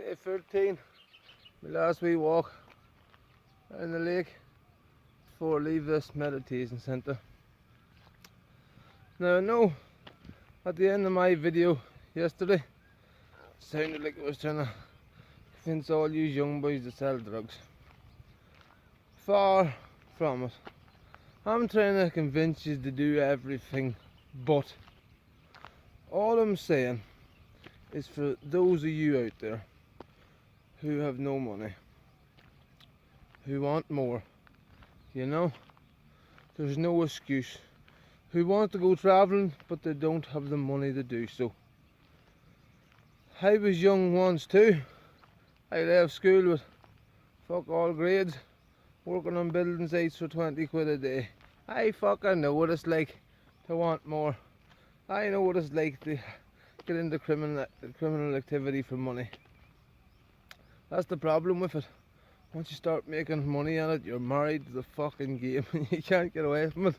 Day 13, my last wee walk in the lake before I leave this meditation centre. Now I know at the end of my video yesterday it sounded like I was trying to convince all you young boys to sell drugs. Far from it. I'm trying to convince you to do everything, but all I'm saying is for those of you out there who have no money, who want more, you know, there's no excuse, who want to go travelling but they don't have the money to do so. I was young once too. I left school with fuck all grades, working on building sites for 20 quid a day. I fucking know what it's like to want more. I know what it's like to get into criminal activity for money. That's the problem with it. Once you start making money on it, you're married to the fucking game and you can't get away from it.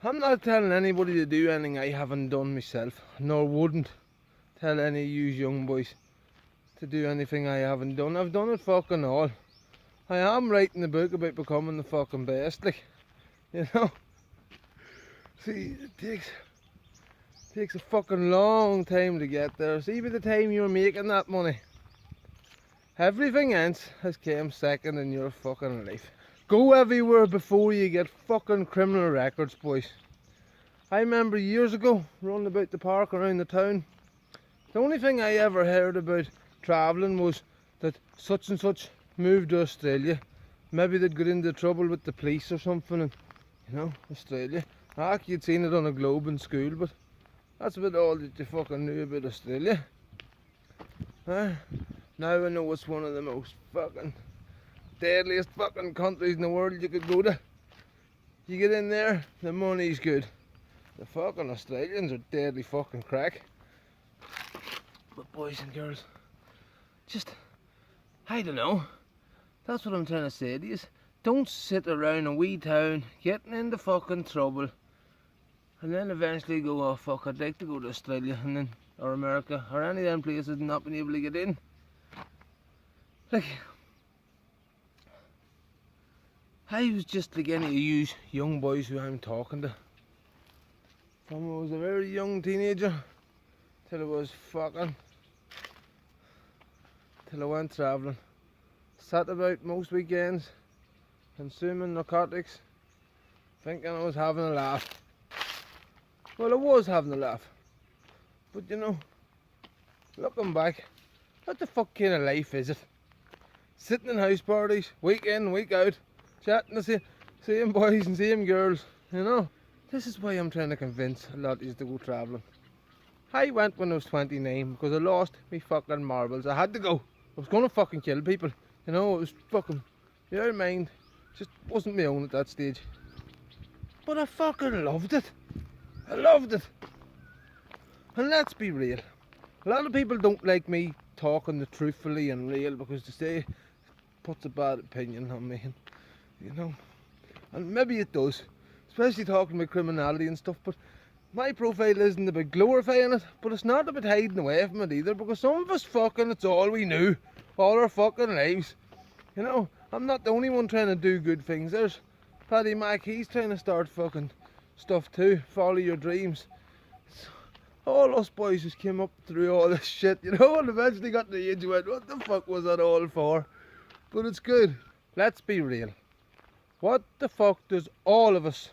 I'm not telling anybody to do anything I haven't done myself, nor wouldn't tell any of you young boys to do anything I haven't done. I've done it fucking all. I am writing a book about becoming the fucking best, like, you know. See, it takes a fucking long time to get there. See, by the time you're making that money, everything else has came second in your fucking life. Go everywhere before you get fucking criminal records, boys. I remember years ago running about the park around the town. The only thing I ever heard about travelling was that such and such moved to Australia. Maybe they'd got into trouble with the police or something, and, you know, Australia. You'd seen it on a globe in school, but that's about all that you fucking knew about Australia. Now I know it's one of the most fucking deadliest fucking countries in the world you could go to. You get in there, the money's good. The fucking Australians are deadly fucking crack. But boys and girls, just, I don't know. That's what I'm trying to say to you. Don't sit around a wee town getting into fucking trouble and then eventually go, oh fuck, I'd like to go to Australia and then, or America or any of them places and not being able to get in. Like, I was just like any of you young boys who I'm talking to. From I was a very young teenager till I was fucking, till I went travelling. Sat about most weekends, consuming narcotics, thinking I was having a laugh. Well, I was having a laugh. But you know, looking back, what the fuck kind of life is it? Sitting in house parties, week in, week out, chatting to same boys and same girls, you know. This is why I'm trying to convince a lot of you to go travelling. I went when I was 29 because I lost me fucking marbles. I had to go. I was going to fucking kill people. You know, it was fucking, your mind just wasn't my own at that stage. But I fucking loved it. I loved it. And let's be real. A lot of people don't like me talking the truthfully and real because they say it puts a bad opinion on me. You know, and maybe it does. Especially talking about criminality and stuff. But my profile isn't about glorifying it, but it's not about hiding away from it either, because some of us fucking, it's all we knew, all our fucking lives. You know, I'm not the only one trying to do good things. There's Paddy Mac, he's trying to start fucking stuff too, follow your dreams. It's all us boys just came up through all this shit, you know, and eventually got to the age where what the fuck was that all for? But it's good. Let's be real. What the fuck does all of us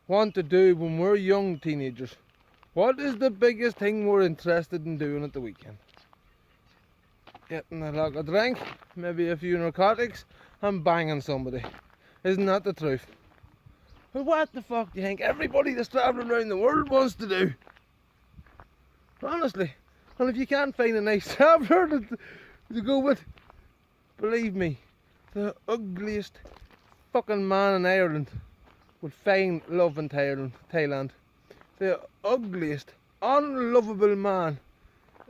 want to do when we're young teenagers? What is the biggest thing we're interested in doing at the weekend? Getting a lot of drink, maybe a few narcotics, and banging somebody. Isn't that the truth? Well, what the fuck do you think everybody that's travelling around the world wants to do? Honestly. And if you can't find a nice traveller to go with, believe me, the ugliest fucking man in Ireland would find love in Thailand. The ugliest, unlovable man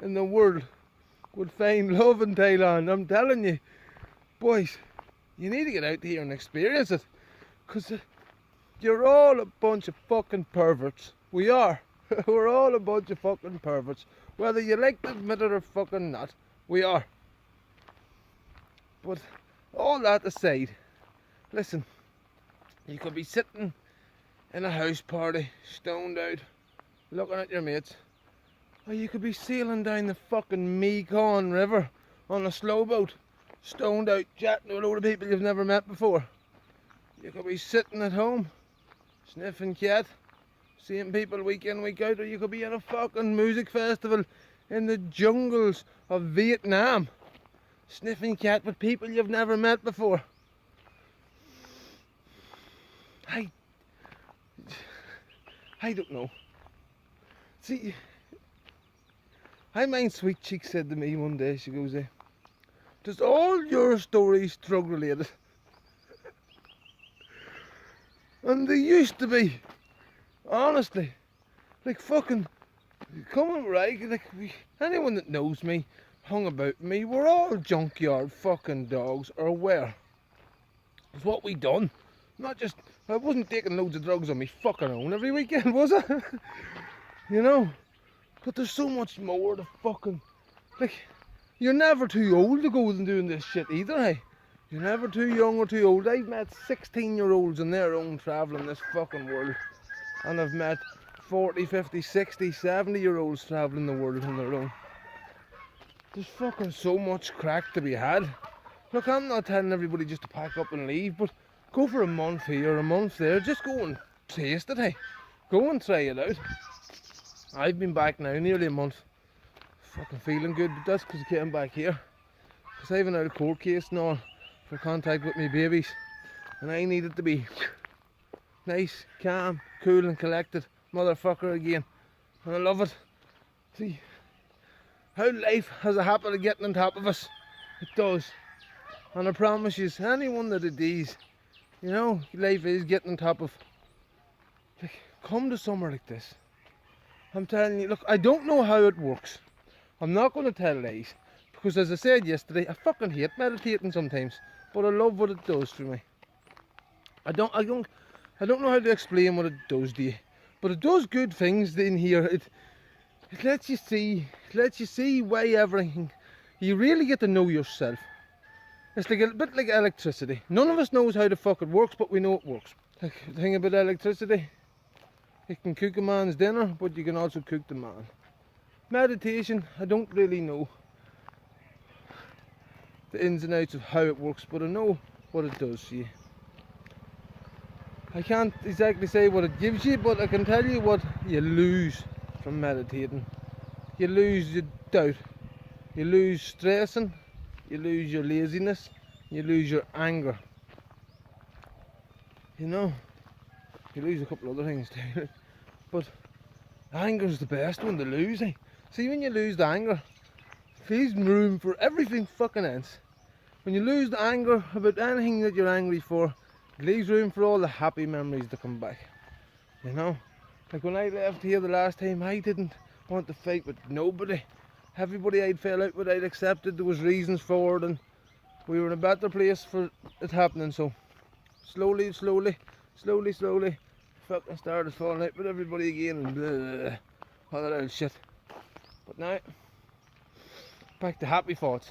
in the world would find love in Thailand. I'm telling you, boys, you need to get out here and experience it. Because you're all a bunch of fucking perverts. We are. We're all a bunch of fucking perverts. Whether you like to admit it or fucking not, we are. But all that aside, listen, you could be sitting in a house party, stoned out, looking at your mates, or you could be sailing down the fucking Mekong River on a slow boat, stoned out, chatting to a load of people you've never met before. You could be sitting at home, sniffing cat, seeing people week in, week out, or you could be at a fucking music festival in the jungles of Vietnam, sniffing cat with people you've never met before. I don't know. See, I mind Sweet Cheek said to me one day, she goes, does all your stories drug related? And they used to be, honestly, like fucking, coming right, like anyone that knows me, hung about me, we're all junkyard fucking dogs, or were. It's what we done. Not just, I wasn't taking loads of drugs on me fucking own every weekend, was I? You know? But there's so much more to fucking, like, you're never too old to go and doing this shit either, hey? You're never too young or too old. I've met 16-year-olds on their own travelling this fucking world. And I've met 40, 50, 60, 70-year-olds travelling the world on their own. There's fucking so much crack to be had. Look, I'm not telling everybody just to pack up and leave, but go for a month here, a month there. Just go and taste it, hey. Go and try it out. I've been back now nearly a month. Fucking feeling good, but that's because I came back here. Because I have an out of court case now for contact with me babies. And I needed to be nice, calm, cool and collected motherfucker again. And I love it. See, how life has a habit of getting on top of us. It does. And I promise you, anyone that it is, you know, life is getting on top of. Like, come to somewhere like this. I'm telling you, look, I don't know how it works. I'm not going to tell lies. Because as I said yesterday, I fucking hate meditating sometimes. But I love what it does for me. I don't know how to explain what it does to you. But it does good things in here. It lets you see why everything, you really get to know yourself. It's like a bit like electricity. None of us knows how the fuck it works, but we know it works. Like the thing about electricity, it can cook a man's dinner, but you can also cook the man. Meditation, I don't really know the ins and outs of how it works, but I know what it does to you. I can't exactly say what it gives you, but I can tell you what you lose from meditating. You lose your doubt, you lose stressing, you lose your laziness, you lose your anger. You know, you lose a couple other things too. But anger's the best one to lose, eh? See, when you lose the anger, leaves room for everything fucking else. When you lose the anger about anything that you're angry for, it leaves room for all the happy memories to come back. You know? Like when I left here the last time, I didn't want to fight with nobody. Everybody I'd fell out with, I'd accepted there was reasons for it, and we were in a better place for it happening. So slowly, fucking started falling out with everybody again, and blah, all that old shit. But now, back to happy thoughts.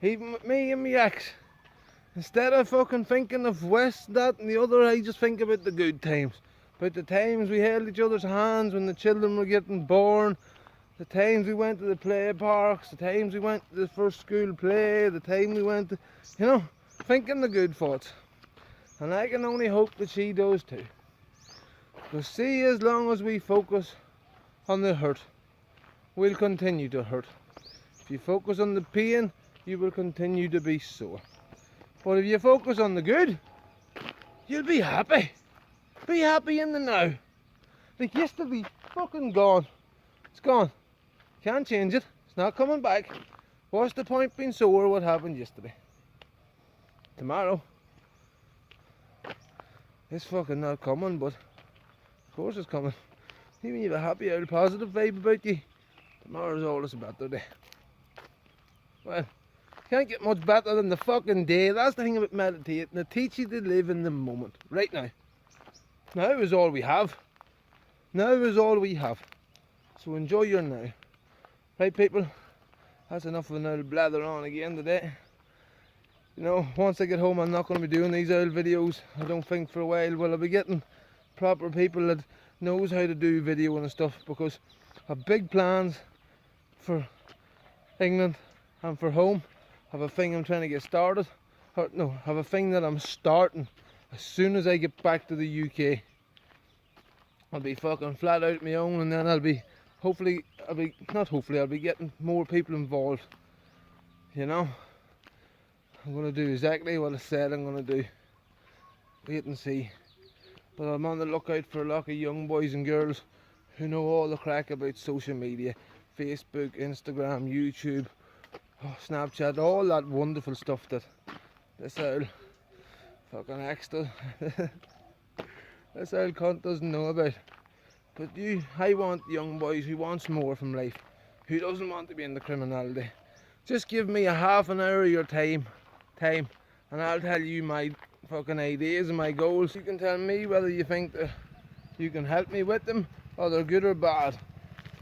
Even with me and my ex, instead of fucking thinking of West, that and the other, I just think about the good times. About the times we held each other's hands when the children were getting born, the times we went to the play parks, the times we went to the first school play, the time we went to, you know, thinking the good thoughts. And I can only hope that she does too. Because see, as long as we focus on the hurt, we'll continue to hurt. If you focus on the pain, you will continue to be sore. But if you focus on the good, you'll be happy. Be happy in the now. Like yesterday, fucking gone. It's gone. Can't change it. It's not coming back. What's the point being sore what happened yesterday? Tomorrow, it's fucking not coming, but of course it's coming. Even if you have a happy, old positive vibe about you, tomorrow's always a better day. Well, can't get much better than the fucking day. That's the thing about meditating. It teaches you to live in the moment, right now. Now is all we have. Now is all we have. So enjoy your now. Right people, that's enough of an old blather on again today. You know, once I get home I'm not going to be doing these old videos, I don't think, for a while. Well, I'll be getting proper people that knows how to do video and stuff, because I have big plans for England and for home. I have a thing I'm trying to get started. Or, no, I have a thing that I'm starting as soon as I get back to the UK. I'll be fucking flat out my own, and then I'll be getting more people involved. You know, I'm gonna do exactly what I said I'm gonna do. Wait and see. But I'm on the lookout for a lot of young boys and girls who know all the crack about social media, Facebook, Instagram, YouTube, Snapchat, all that wonderful stuff that this old fucking axe does. This old cunt doesn't know about. But I want young boys who wants more from life, who doesn't want to be in the criminality. Just give me a half an hour of your time, and I'll tell you my fucking ideas and my goals. You can tell me whether you think that you can help me with them, or they're good or bad.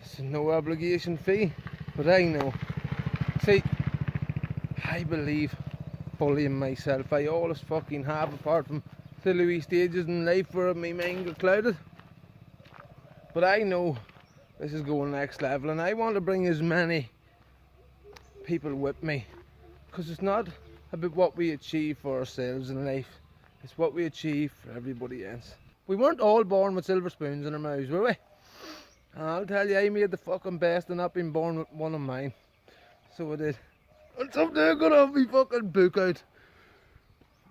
It's no obligation fee, but I know. See, I believe fully in myself. I always fucking have, apart from the Louis stages in life where my mind got clouded. But I know this is going next level, and I want to bring as many people with me, because it's not about what we achieve for ourselves in life, it's what we achieve for everybody else. We weren't all born with silver spoons in our mouths, were we? And I'll tell you, I made the fucking best of not being born with one of mine. So I did. And someday I'm gonna have me fucking book out.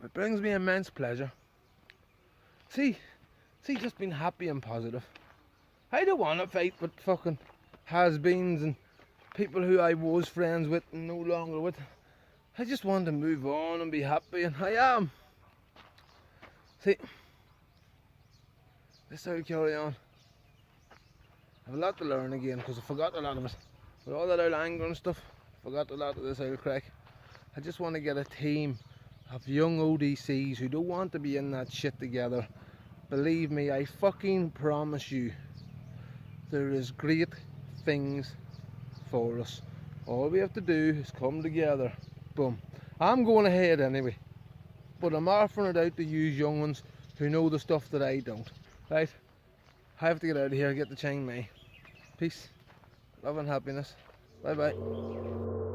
It brings me immense pleasure. See, just being happy and positive. I don't want to fight with fucking has-beens and people who I was friends with and no longer with. I just want to move on and be happy, and I am. See, let's how we carry on. I have a lot to learn again, because I forgot a lot of it. With all that old anger and stuff, I forgot a lot of this old crack. I just want to get a team of young ODCs who don't want to be in that shit together. Believe me, I fucking promise you, there is great things for us. All we have to do is come together. Boom. I'm going ahead anyway, but I'm offering it out to use young ones who know the stuff that I don't. Right? I have to get out of here and get to Chiang Mai. Peace, love and happiness. Bye bye.